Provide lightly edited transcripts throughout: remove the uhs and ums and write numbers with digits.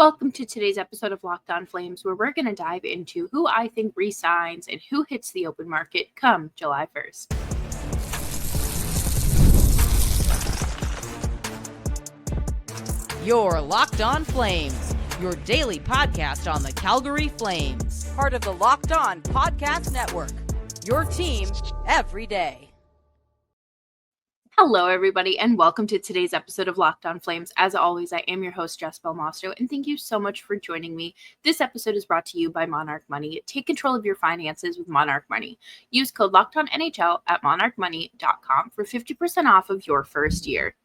Welcome to today's episode of Locked On Flames, where we're going to dive into who I think re-signs and who hits the open market come July 1st. You're Locked On Flames, your daily podcast on the Calgary Flames. Part of the Locked On Podcast Network, your team every day. Hello, everybody, and welcome to today's episode of Locked On Flames. As always, I am your host, Jess Belmastro, and thank you so much for joining me. This episode is brought to you by Monarch Money. Take control of your finances with Monarch Money. Use code LOCKEDONNHL at monarchmoney.com for 50% off of your first year.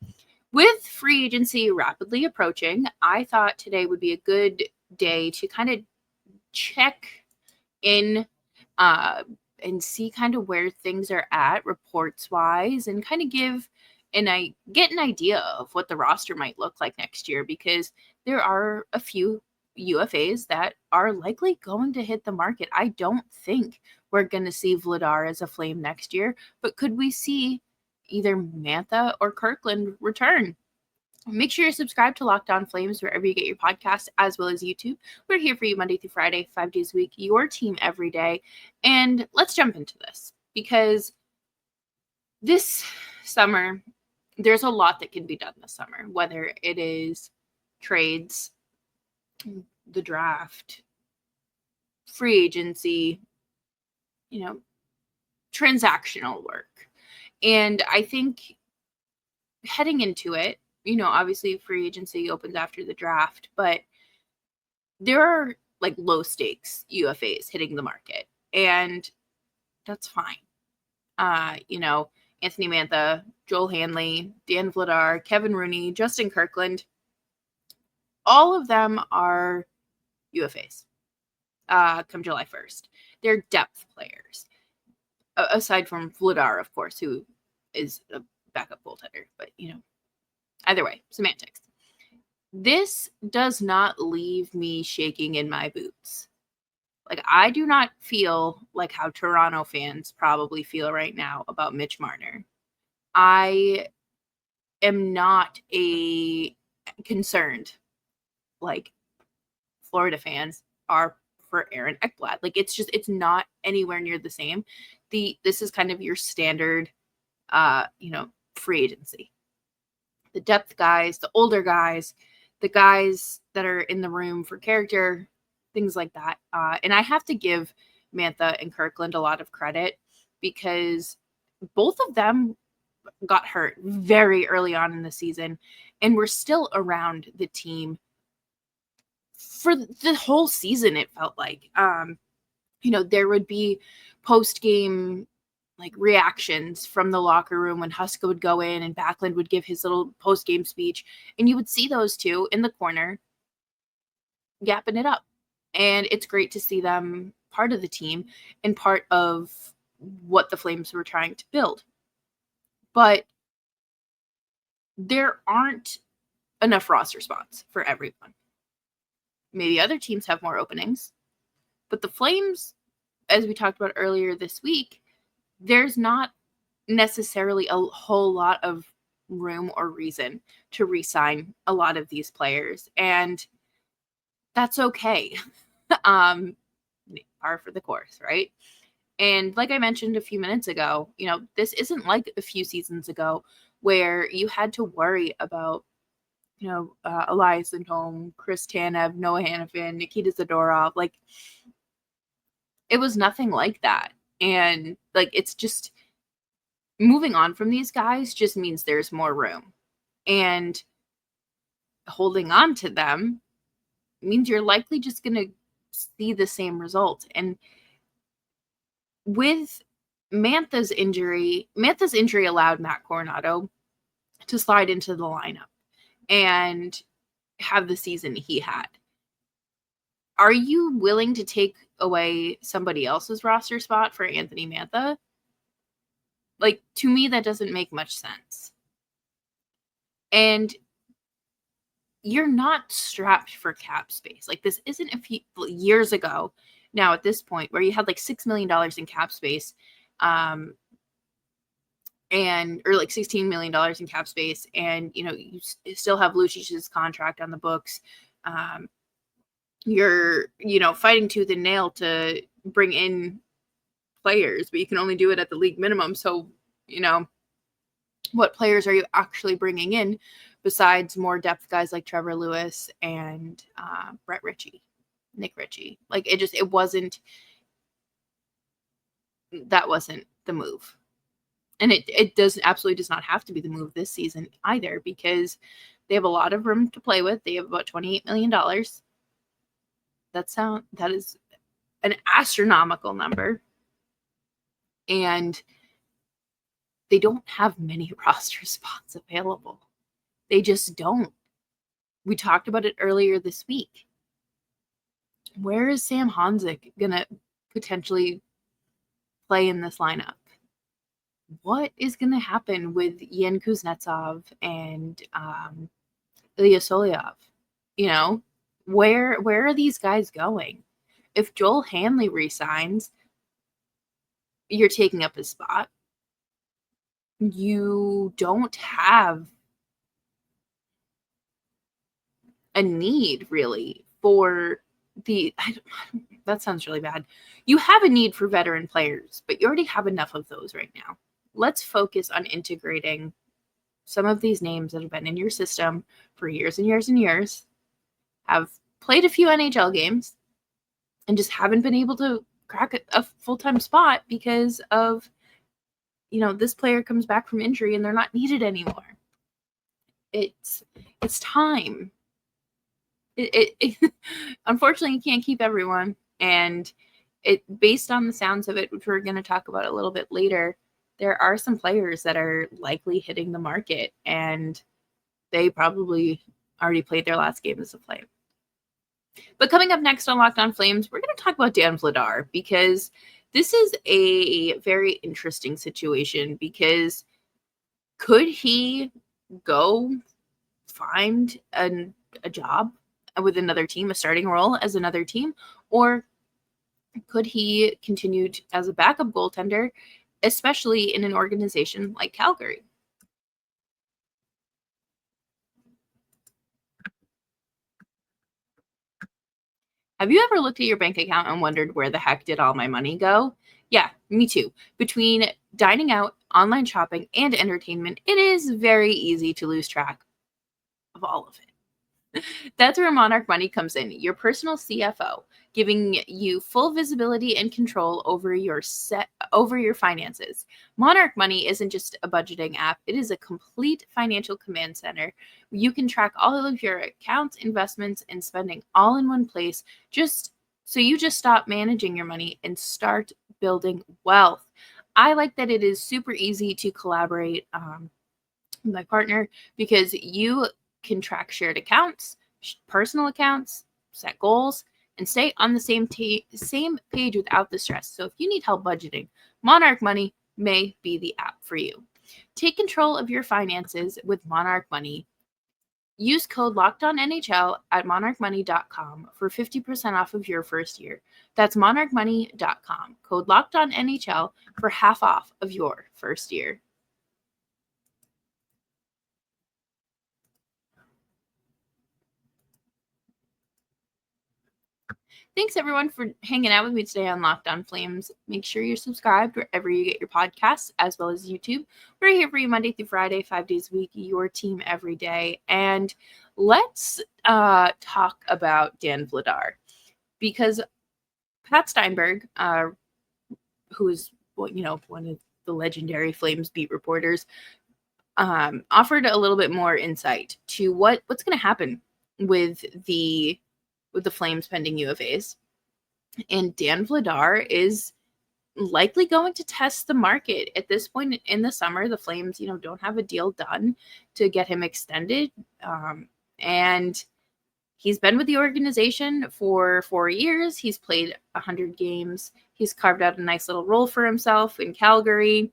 With free agency rapidly approaching, I thought today would be a good day to kind of check in and see kind of where things are at reports wise, and kind of get an idea of what the roster might look like next year, because there are a few UFAs that are likely going to hit the market. I don't think we're going to see Vladar as a Flame next year, but could we see either Mantha or Kirkland return? Make sure you subscribe to Locked On Flames wherever you get your podcast, as well as YouTube. We're here for you Monday through Friday, 5 days a week, your team every day. And let's jump into this, because this summer, there's a lot that can be done this summer, whether it is trades, the draft, free agency, transactional work. And I think heading into it, obviously free agency opens after the draft, but there are like low stakes UFAs hitting the market, and that's fine. Anthony Mantha, Joel Hanley, Dan Vladar, Kevin Rooney, Justin Kirkland, all of them are UFAs come July 1st. They're depth players, aside from Vladar, of course, who is a backup goaltender, but either way, semantics. This does not leave me shaking in my boots. Like, I do not feel like how Toronto fans probably feel right now about Mitch Marner. I am not concerned like Florida fans are for Aaron Ekblad. Like, it's not anywhere near the same. This is kind of your standard, free agency. The depth guys, the older guys, the guys that are in the room for character, things like that. And I have to give Mantha and Kirkland a lot of credit, because both of them got hurt very early on in the season and were still around the team for the whole season, it felt like. There would be post-game reactions from the locker room when Huska would go in and Backlund would give his little post-game speech, and you would see those two in the corner gapping it up. And it's great to see them part of the team and part of what the Flames were trying to build. But there aren't enough roster spots for everyone. Maybe other teams have more openings, but the Flames, as we talked about earlier this week, there's not necessarily a whole lot of room or reason to re-sign a lot of these players, and that's okay. Par for the course, right? And like I mentioned a few minutes ago, this isn't like a few seasons ago where you had to worry about, Elias Lindholm, Chris Tanev, Noah Hanifin, Nikita Zadorov. Like, it was nothing like that. And it's just moving on from these guys just means there's more room, and holding on to them means you're likely just going to see the same result. And with Mantha's injury allowed Matt Coronado to slide into the lineup and have the season he had. Are you willing to take away somebody else's roster spot for Anthony Mantha? To me, that doesn't make much sense. And you're not strapped for cap space. This isn't a few years ago now at this point where you had $6 million in cap space, or $16 million in cap space, and you still have Lucic's contract on the books. you're, fighting tooth and nail to bring in players, but you can only do it at the league minimum. So, what players are you actually bringing in besides more depth guys like Trevor Lewis and Nick Ritchie? Like, that wasn't the move. And it absolutely does not have to be the move this season either, because they have a lot of room to play with. They have about $28 million. That is an astronomical number. And they don't have many roster spots available. They just don't. We talked about it earlier this week. Where is Sam Honzik going to potentially play in this lineup? What is going to happen with Yan Kuznetsov and Ilya Solyov? Where are these guys going? If Joel Hanley resigns, you're taking up his spot. You don't have a need really for that sounds really bad. You have a need for veteran players, but you already have enough of those right now. Let's focus on integrating some of these names that have been in your system for years and years and years, have played a few NHL games, and just haven't been able to crack a full-time spot because of, this player comes back from injury and they're not needed anymore. It's time. Unfortunately, you can't keep everyone. And based on the sounds of it, which we're going to talk about a little bit later, there are some players that are likely hitting the market, and they probably already played their last game as a Flame. But coming up next on Locked On Flames, we're going to talk about Dan Vladar, because this is a very interesting situation, because could he go find a job with another team, a starting role as another team, or could he continue as a backup goaltender, especially in an organization like Calgary? Have you ever looked at your bank account and wondered where the heck did all my money go? Yeah, me too. Between dining out, online shopping, and entertainment, it is very easy to lose track of all of it. That's where Monarch Money comes in, your personal CFO, giving you full visibility and control over your finances. Monarch Money isn't just a budgeting app, it is a complete financial command center. You can track all of your accounts, investments, and spending all in one place, just stop managing your money and start building wealth. I like that it is super easy to collaborate with my partner, because you can track shared accounts, personal accounts, set goals, and stay on the same page without the stress. So if you need help budgeting, Monarch Money may be the app for you. Take control of your finances with Monarch Money. Use code LOCKEDONNHL at monarchmoney.com for 50% off of your first year. That's monarchmoney.com. Code LOCKEDONNHL for half off of your first year. Thanks, everyone, for hanging out with me today on Locked On Flames. Make sure you're subscribed wherever you get your podcasts, as well as YouTube. We're here for you Monday through Friday, 5 days a week, your team every day. And let's talk about Dan Vladar, because Pat Steinberg, who is one of the legendary Flames beat reporters, offered a little bit more insight to what's going to happen with the Flames pending UFAs. And Dan Vladar is likely going to test the market at this point in the summer. The Flames, don't have a deal done to get him extended. And he's been with the organization for 4 years. He's played 100 games. He's carved out a nice little role for himself in Calgary.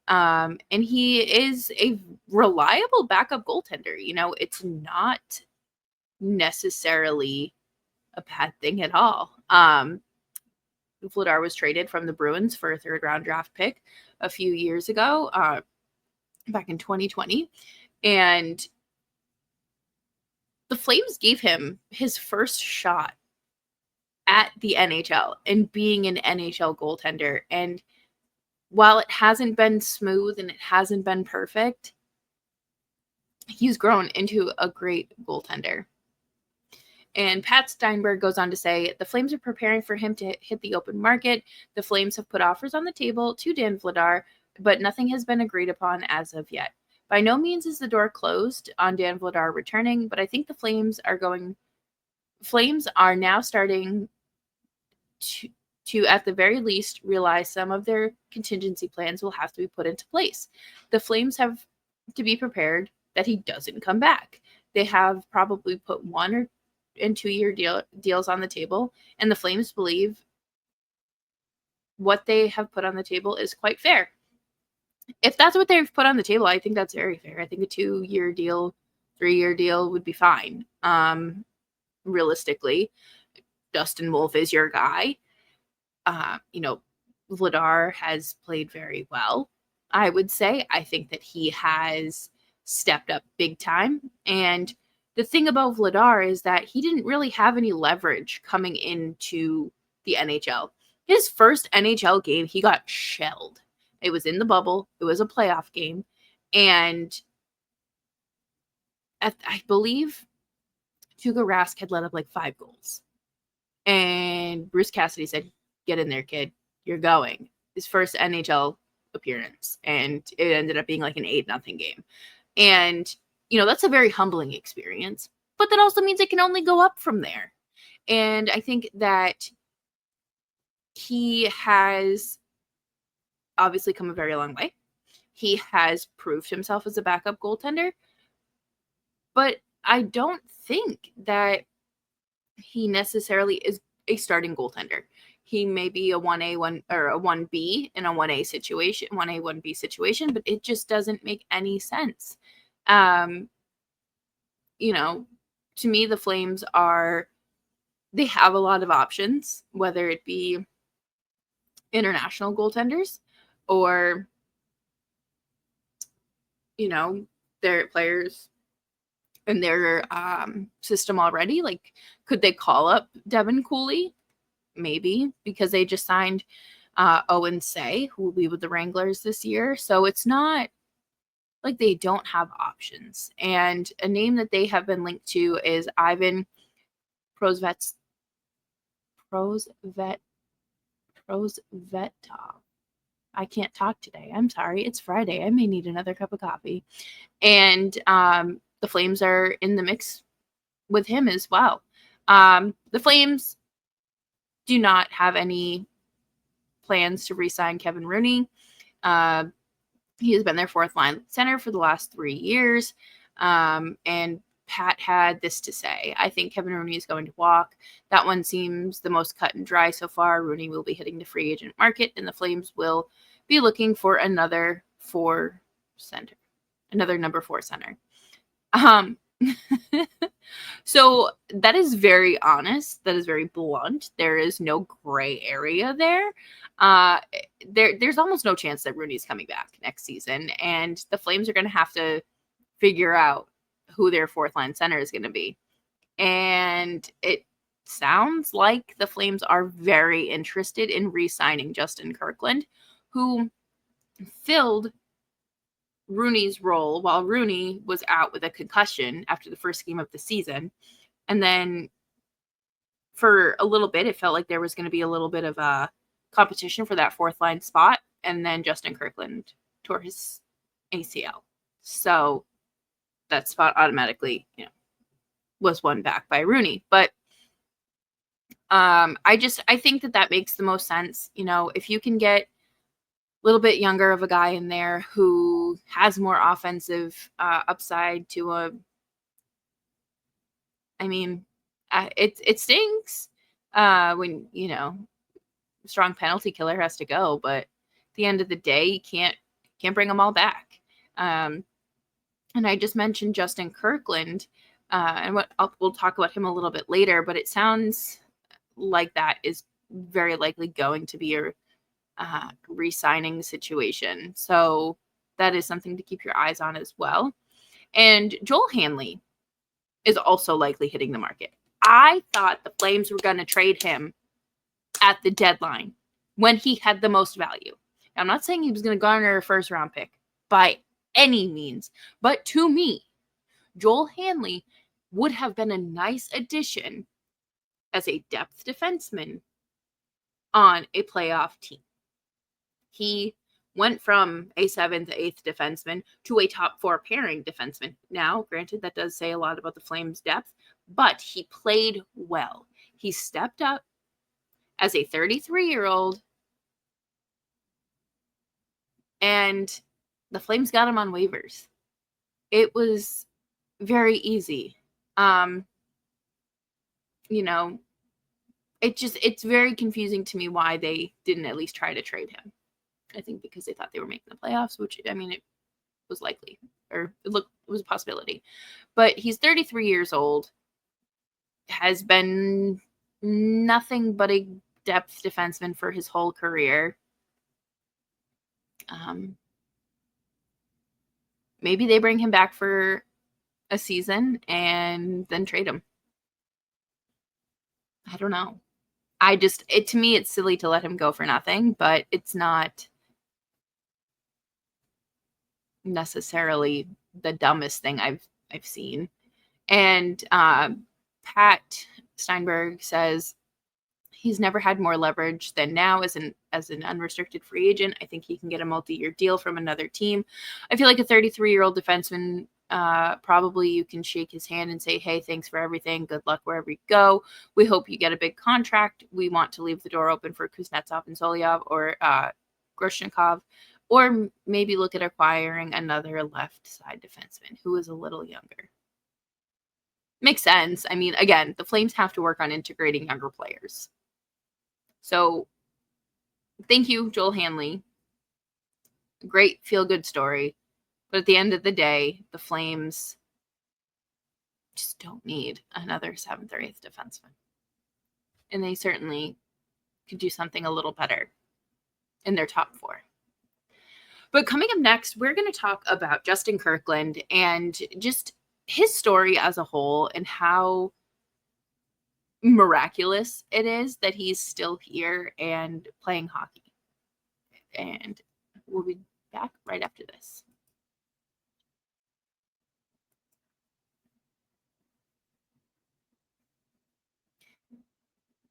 And he is a reliable backup goaltender. It's not necessarily a bad thing at all. Vladar was traded from the Bruins for a third-round draft pick a few years ago, back in 2020. And the Flames gave him his first shot at the NHL and being an NHL goaltender. And while it hasn't been smooth and it hasn't been perfect, he's grown into a great goaltender. And Pat Steinberg goes on to say, the Flames are preparing for him to hit the open market. The Flames have put offers on the table to Dan Vladar, but nothing has been agreed upon as of yet. By no means is the door closed on Dan Vladar returning, but I think the Flames are now starting to at the very least realize some of their contingency plans will have to be put into place. The Flames have to be prepared that he doesn't come back. They have probably put 1 and 2 year deals on the table, and the Flames believe what they have put on the table is quite fair. If that's what they've put on the table, I think that's very fair. I think a 2-year deal, 3-year deal would be fine. Realistically, Dustin Wolf is your guy. Vladar has played very well, I would say. I think that he has stepped up big time. And the thing about Vladar is that he didn't really have any leverage coming into the NHL. His first NHL game, he got shelled. It was in the bubble. It was a playoff game. And I believe Tuukka Rask had let up like 5 goals. And Bruce Cassidy said, get in there, kid. You're going. His first NHL appearance. And it ended up being like an 8-0 game. And, that's a very humbling experience. But that also means it can only go up from there. And I think that he has obviously come a very long way. He has proved himself as a backup goaltender. But I don't think that he necessarily is a starting goaltender. He may be a 1A, or a 1B in a 1A situation, 1A, 1B situation, but it just doesn't make any sense. To me, the Flames they have a lot of options, whether it be international goaltenders or, their players in their system already. Like, could they call up Devin Cooley? Maybe, because they just signed Owen Say, who will be with the Wranglers this year. So it's not like they don't have options. And a name that they have been linked to is Ivan Prosvetov. I can't talk today. I'm sorry. It's Friday. I may need another cup of coffee. And the Flames are in the mix with him as well. The Flames do not have any plans to re-sign Kevin Rooney. He has been their 4th-line center for the last 3 years. And Pat had this to say. I think Kevin Rooney is going to walk. That one seems the most cut and dry so far. Rooney will be hitting the free agent market, and the Flames will be looking for another number 4 center. So that is very honest. That is very blunt. There is no gray area there. There's almost no chance that Rooney's coming back next season, and the Flames are going to have to figure out who their 4th-line center is going to be. And it sounds like the Flames are very interested in re-signing Justin Kirkland, who filled Rooney's role while Rooney was out with a concussion after the first game of the season. And then for a little bit, it felt like there was going to be a little bit of a competition for that 4th-line spot. And then Justin Kirkland tore his ACL. So that spot automatically, was won back by Rooney. But I think that makes the most sense. If you can get a little bit younger of a guy in there who has more offensive upside to it stinks when, strong penalty killer has to go, but at the end of the day, you can't bring them all back. And I just mentioned Justin Kirkland, and we'll talk about him a little bit later, but it sounds like that is very likely going to be a re-signing situation. So that is something to keep your eyes on as well. And Joel Hanley is also likely hitting the market. I thought the Flames were going to trade him at the deadline when he had the most value. Now, I'm not saying he was going to garner a first-round pick by any means, but to me, Joel Hanley would have been a nice addition as a depth defenseman on a playoff team. He went from a 7th, 8th defenseman to a top 4 pairing defenseman. Now, granted, that does say a lot about the Flames' depth, but he played well. He stepped up as a 33-year-old, and the Flames got him on waivers. It was very easy. It's very confusing to me why they didn't at least try to trade him. I think because they thought they were making the playoffs, which, I mean, it was likely, or it was a possibility. But he's 33 years old, has been nothing but a depth defenseman for his whole career. Maybe they bring him back for a season and then trade him. I don't know. To me, it's silly to let him go for nothing, but it's not necessarily the dumbest thing I've seen. And Pat Steinberg says he's never had more leverage than now as an unrestricted free agent. I think he can get a multi-year deal from another team. I feel like a 33-year-old defenseman, probably you can shake his hand and say, hey, thanks for everything. Good luck wherever you go. We hope you get a big contract. We want to leave the door open for Kuznetsov and Solyov or Grushnikov, or maybe look at acquiring another left side defenseman who is a little younger. Makes sense. I mean, again, the Flames have to work on integrating younger players. So thank you, Joel Hanley. Great feel-good story. But at the end of the day, the Flames just don't need another 7th or 8th defenseman. And they certainly could do something a little better in their top 4. But coming up next, we're going to talk about Justin Kirkland and just his story as a whole and how miraculous it is that he's still here and playing hockey. And we'll be back right after this.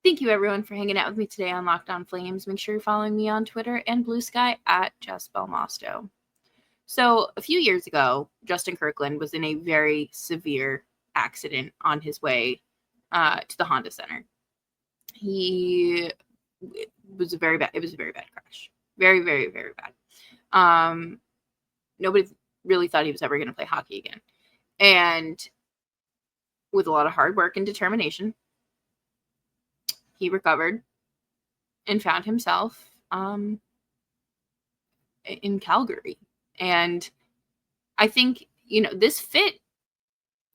Thank you, everyone, for hanging out with me today on Locked On Flames. Make sure you're following me on Twitter and Blue Sky at Jess Belmosto. So a few years ago, Justin Kirkland was in a very severe accident on his way to the Honda Center. It was a very bad crash. Very, very, very bad. Nobody really thought he was ever going to play hockey again. And with a lot of hard work and determination, he recovered and found himself in Calgary. And I think, this fit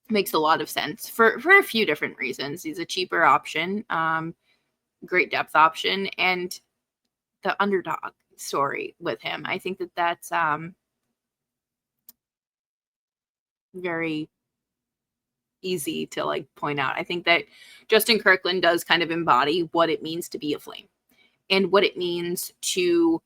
makes a lot of sense for a few different reasons. He's a cheaper option, great depth option, and the underdog story with him. I think that's very easy to point out. I think that Justin Kirkland does kind of embody what it means to be a Flame and what it means to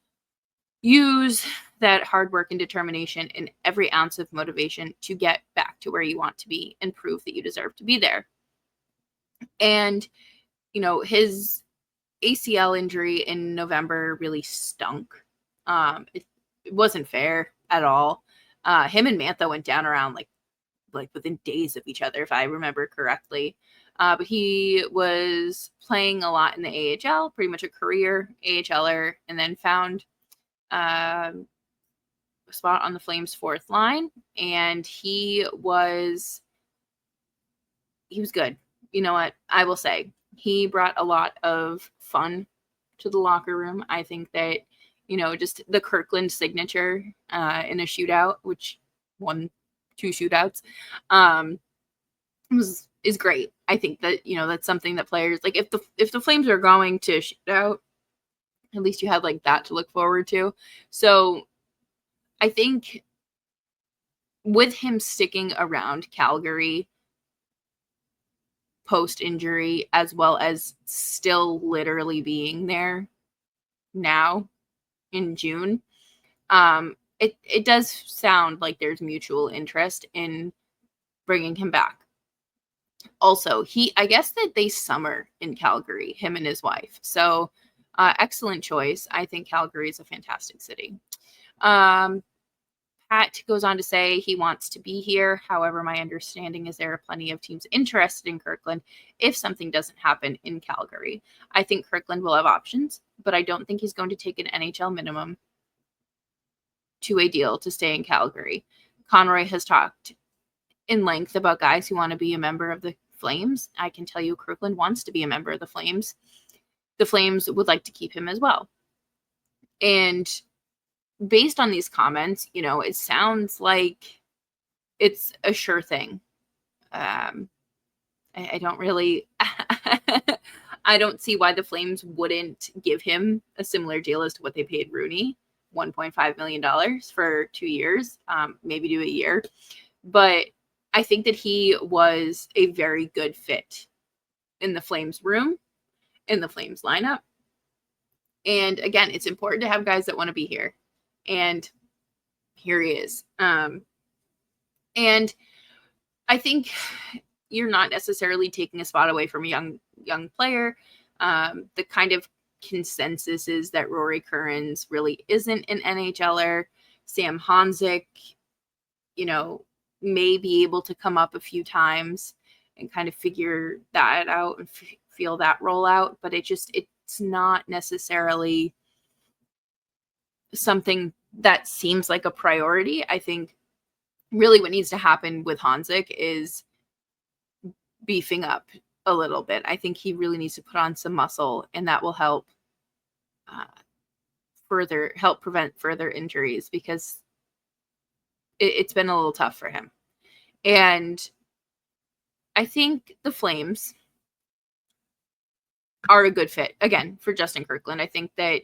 use that hard work and determination and every ounce of motivation to get back to where you want to be and prove that you deserve to be there. And, his ACL injury in November really stunk. It wasn't fair at all. Him and Mantha went down around like within days of each other, if I remember correctly. But he was playing a lot in the AHL, pretty much a career AHLer, and then found a spot on the Flames' 4th line, and he was good. You know what? I will say he brought a lot of fun to the locker room. I think that, just the Kirkland signature in a shootout, which won 2 shootouts, is great. I think that, that's something that players, if the Flames are going to shoot out, at least you have that to look forward to. So I think with him sticking around Calgary post-injury, as well as still literally being there now in June. It does sound like there's mutual interest in bringing him back. Also, I guess that they summer in Calgary, him and his wife. So, excellent choice. I think Calgary is a fantastic city. Pat goes on to say he wants to be here. However, my understanding is there are plenty of teams interested in Kirkland if something doesn't happen in Calgary. I think Kirkland will have options, but I don't think he's going to take an NHL minimum to a deal to stay in Calgary. Conroy has talked in length about guys who want to be a member of the Flames. I can tell you Kirkland wants to be a member of the Flames. The Flames would like to keep him as well. And based on these comments, it sounds like it's a sure thing. I don't really, I don't see why the Flames wouldn't give him a similar deal as to what they paid Rooney, $1.5 million for 2 years, maybe do a year. But I think that he was a very good fit in the Flames room, in the Flames lineup. And again, it's important to have guys that want to be here. And here he is. And I think you're not necessarily taking a spot away from a young player. The kind of consensus is that Rory Currens really isn't an NHLer. Sam Honzik, may be able to come up a few times and kind of figure that out and feel that roll out. But it's not necessarily something that seems like a priority. I think really what needs to happen with Honzik is beefing up a little bit. I think he really needs to put on some muscle, and that will help prevent further injuries, because it's been a little tough for him. And I think the Flames are a good fit, again, for Justin Kirkland. I think that,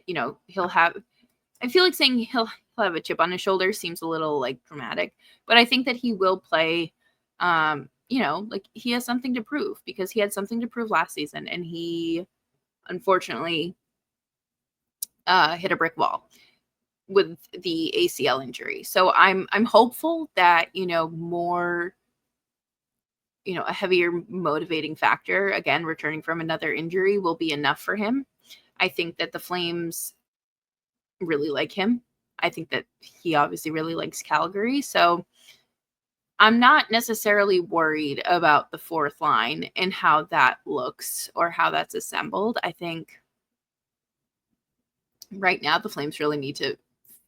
I feel like saying he'll have a chip on his shoulder seems a little dramatic, but I think that he will play, he has something to prove, because he had something to prove last season, and he unfortunately hit a brick wall with the ACL injury. So I'm hopeful that, more, a heavier motivating factor, again, returning from another injury, will be enough for him. I think that the Flames really like him. I think that he obviously really likes Calgary. So I'm not necessarily worried about the fourth line and how that looks or how that's assembled. I think right now the Flames really need to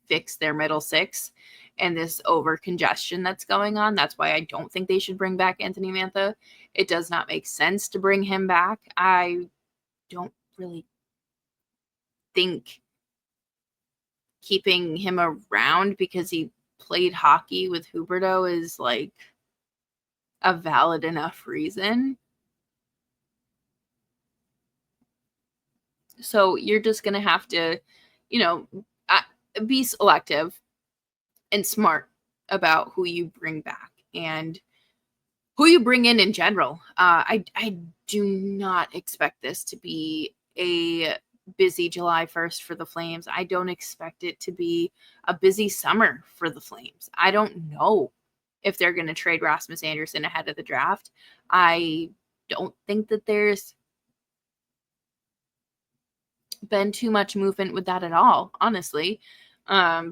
fix their middle six and this over congestion that's going on. That's why I don't think they should bring back Anthony Mantha. It does not make sense to bring him back. I don't really think keeping him around because he played hockey with Huberdeau is a valid enough reason. So you're just going to have to, be selective and smart about who you bring back and who you bring in general. I do not expect this to be a busy July 1st for the Flames. I don't expect it to be a busy summer for the Flames. I don't know if they're going to trade Rasmus Anderson ahead of the draft. I don't think that there's been too much movement with that at all, honestly.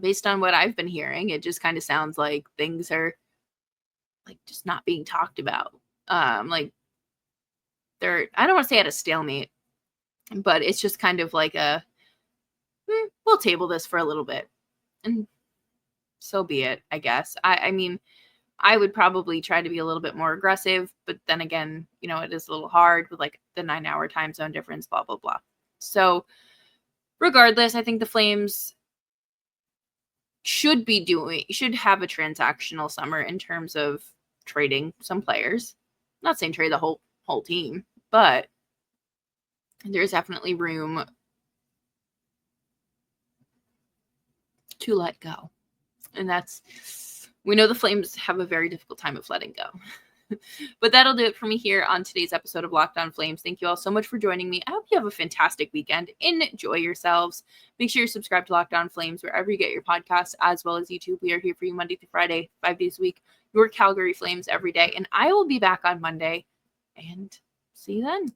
Based on what I've been hearing, it just kind of sounds like things are just not being talked about. They're, I don't want to say at a stalemate, but it's just kind of we'll table this for a little bit, and so be it, I guess. I mean, I would probably try to be a little bit more aggressive, but then again, it is a little hard with the 9-hour time zone difference, blah, blah, blah. So regardless, I think the Flames should have a transactional summer in terms of trading some players. I'm not saying trade the whole team, but there's definitely room to let go. And we know the Flames have a very difficult time of letting go. But that'll do it for me here on today's episode of Locked On Flames. Thank you all so much for joining me. I hope you have a fantastic weekend. Enjoy yourselves. Make sure you subscribe to Locked On Flames wherever you get your podcasts, as well as YouTube. We are here for you Monday through Friday, 5 days a week. Your Calgary Flames every day. And I will be back on Monday. And see you then.